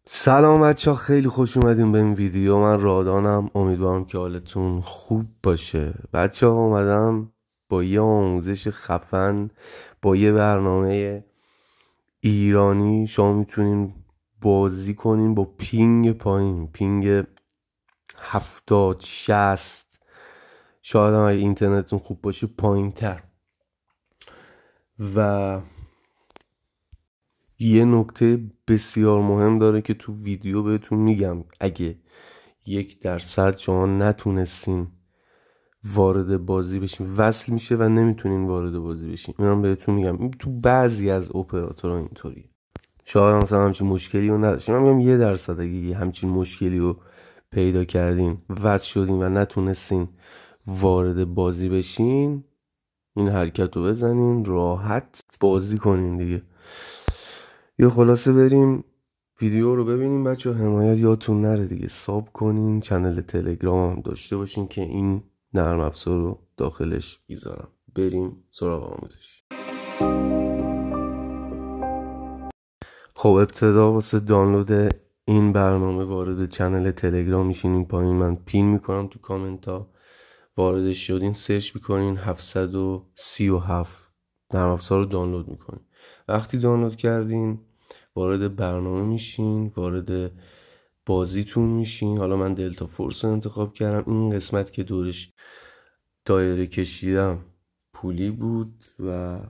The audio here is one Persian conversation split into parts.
سلام بچه ها، خیلی خوش اومدیم به این ویدیو. من رادانم، امیدوارم که حالتون خوب باشه. بچه ها اومدم با یه آموزش خفن، با یه برنامه ایرانی. شما میتونین بازی کنین با پینگ پایین، پینگ 70-60، شاید هم اگه اینترنتتون خوب باشه پایین تر. و یه نکته بسیار مهم داره که تو ویدیو بهتون میگم. اگه 1% شما نتونستین وارد بازی بشین، وصل میشه و نمیتونین وارد بازی بشین. اینم بهتون میگم، تو بعضی از اپراتورها اینطوریه. شاید مثلا همچین مشکلی رو نداشتین. من میگم 1% اگه همچین مشکلی رو پیدا کردین، وصل شدین و نتونستین وارد بازی بشین، این حرکت رو بزنین، راحت بازی کنین دیگه. یا خلاصه بریم ویدیو رو ببینیم. بچه حمایت یادتون نره دیگه، ساب کنین، چنل تلگرام هم داشته باشین که این نرم افزار رو داخلش بیذارم. بریم سراغ آموزش. خب ابتدا واسه دانلود این برنامه وارد چنل تلگرام میشین. این پایین من پین میکنم تو کامنت ها. واردش شدین سرچ میکنین 737 نرم افزار رو دانلود میکنین. وقتی دانلود کردین وارد برنامه میشین، وارد بازیتون میشین. حالا من دلتا فورس رو انتخاب کردم. این قسمت که دورش دایره کشیدم پولی بود و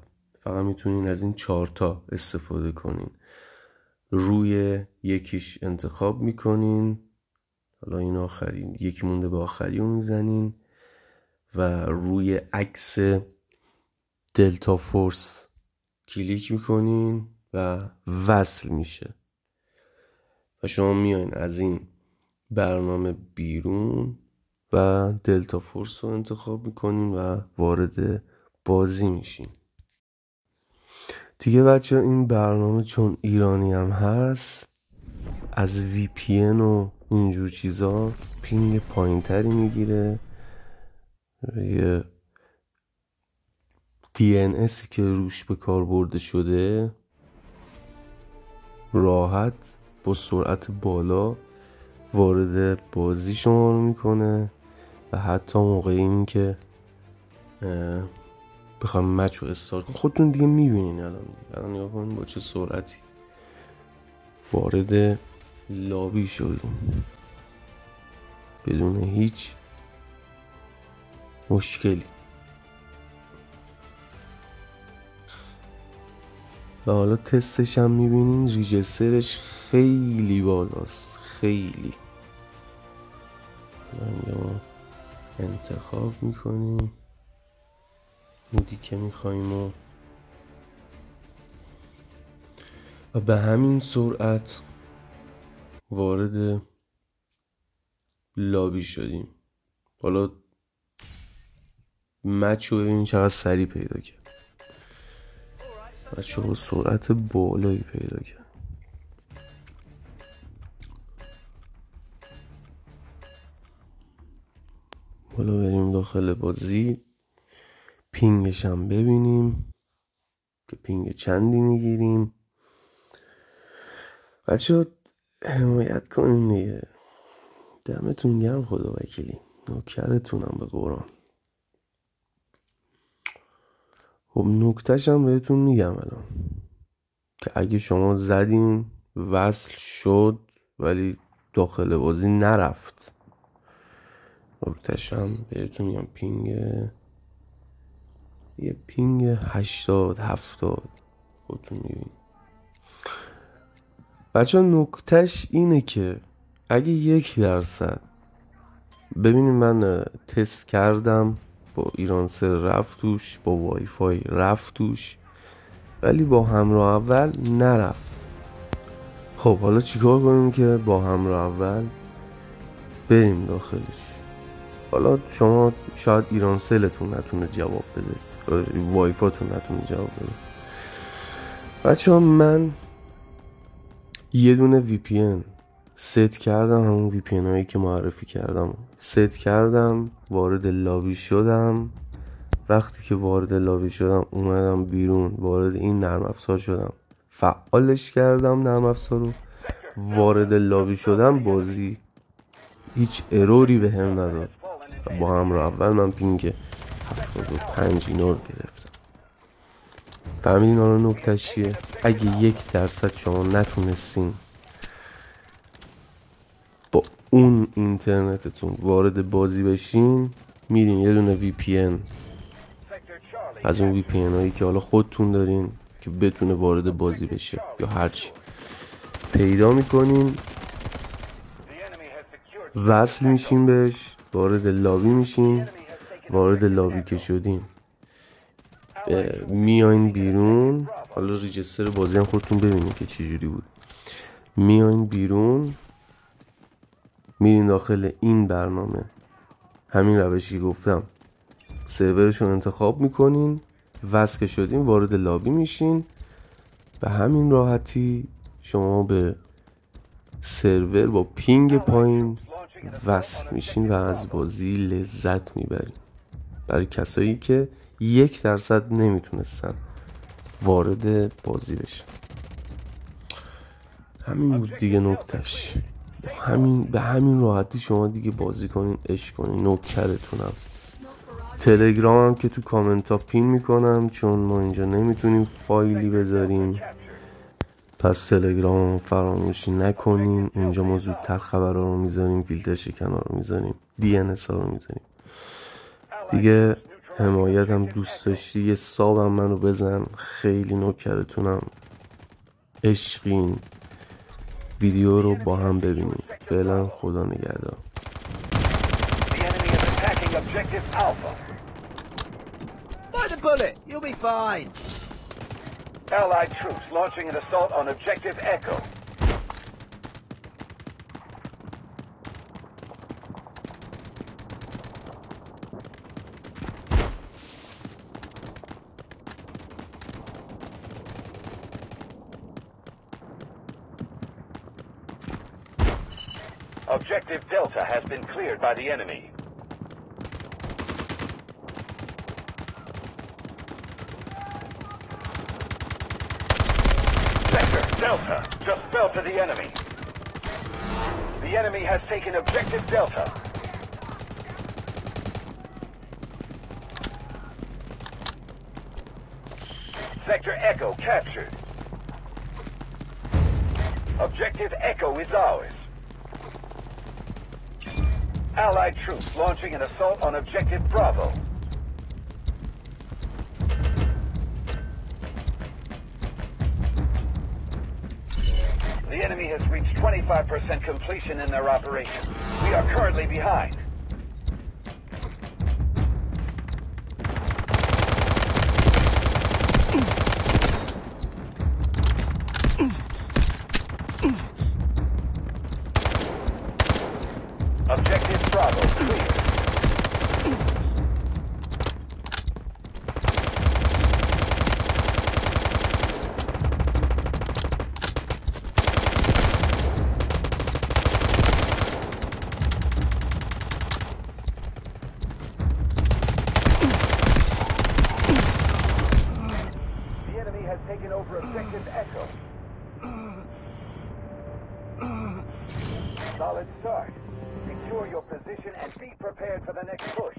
فقط میتونین از این 4 تا استفاده کنین. روی یکیش انتخاب میکنین، حالا این آخری، یکی مونده به آخری رو میزنین و روی عکس دلتا فورس کلیک میکنین و وصل میشه و شما میاین از این برنامه بیرون و دلتا فورس رو انتخاب میکنین و وارد بازی میشین دیگه. بچه این برنامه چون ایرانی هم هست، از VPN و اینجور چیزا پینگ پایین تری میگیره. یه DNS که روش به کار برده شده، راحت با سرعت بالا وارد بازی شما رو میکنه و حتی موقع این که بخوام مچ رو استارت کنم، خودتون دیگه میبینین. الان نگاه کنین با چه سرعتی وارد لابی شدیم بدون هیچ مشکلی. و حالا تستش هم میبینین، ریجسترش خیلی بالاست، خیلی. انتخاب میکنیم مودی که میخواییم و به همین سرعت وارد لابی شدیم. حالا مچ رو ببینیم چقدر سریع پیدا کرد. بچه با سرعت بالایی پیدا کرد. حالا بریم داخل بازی، پینگش هم ببینیم که پینگ چندی میگیریم. بچه حمایت کنین دیگه، دمتون گرم، خدا وکیلی، نوکرتونم به قرآن. خب نکتهش هم بهتون میگم الان که اگه شما زدین وصل شد ولی داخل بازی نرفت، نکتهش هم بهتون میگم پینگ 80-70 خودتون میبین. بچه نکتهش اینه که اگه 1%، ببینید من تست کردم با ایرانسل رفت توش، با وای فای رفت توش، ولی با همراه اول نرفت. خب حالا چیکار کنیم که با همراه اول بریم داخلش؟ حالا شما شاید ایرانسلتون نتونه جواب بده، وای فایتون نتونه جواب بده. بچه ها من یه دونه VPN ست کردم، همون VPN هایی که معرفی کردم ست کردم، وارد لابی شدم. وقتی که وارد لابی شدم اومدم بیرون، وارد این نرم افزار شدم، فعالش کردم نرم افزار رو وارد لابی شدم بازی هیچ اروری به هم نداد. با همراه اول من پینگ 75 اینا رو گرفتم. فهمیدین آره نکتهش چیه؟ اگه 1% شما نتونستین با اون اینترنتتون وارد بازی بشین، میرین یه دونه VPN از اون VPN هایی که حالا خودتون دارین که بتونه وارد بازی بشه یا هرچی پیدا میکنین، وصل میشین بهش، وارد لابی میشین. وارد لابی که شدین میاین بیرون. حالا ریجستر بازی هم خودتون ببینید که چجوری بود. میاین بیرون، میرین داخل این برنامه، همین روشی گفتم سرورشون انتخاب میکنین، وصل که شدین وارد لابی میشین. به همین راحتی شما به سرور با پینگ پایین وصل میشین و از بازی لذت میبرین. برای کسایی که 1% نمیتونستن وارد بازی بشن. همین بود دیگه نکتهش. به همین راحتی شما دیگه بازی کنین، عشق کنین. نوکرتونم. تلگرامم که تو کامنت ها پین میکنم، چون ما اینجا نمیتونیم فایلی بذاریم، پس تلگرام فراموشی نکنین. اونجا ما زودتر خبرها رو میذاریم، فیلتر شکن ها رو میذاریم، DNS ها رو میذاریم دیگه. حمایتم دوست داشتی یه سابم منو بزن، خیلی نوکرتونم. عشقین. ویدیو رو با هم ببینیم. فعلا خدا نگهدار. Allied troops launching an assault on Objective Echo. Objective Delta has been cleared by the enemy. Sector Delta just fell to the enemy. The enemy has taken Objective Delta. Sector Echo captured. Objective Echo is ours. Allied troops launching an assault on Objective Bravo. The enemy has reached 25% completion in their operation. We are currently behind. Objective Bravo clear. The enemy has taken over Objective Echo. Solid start. Secure your position and be prepared for the next push.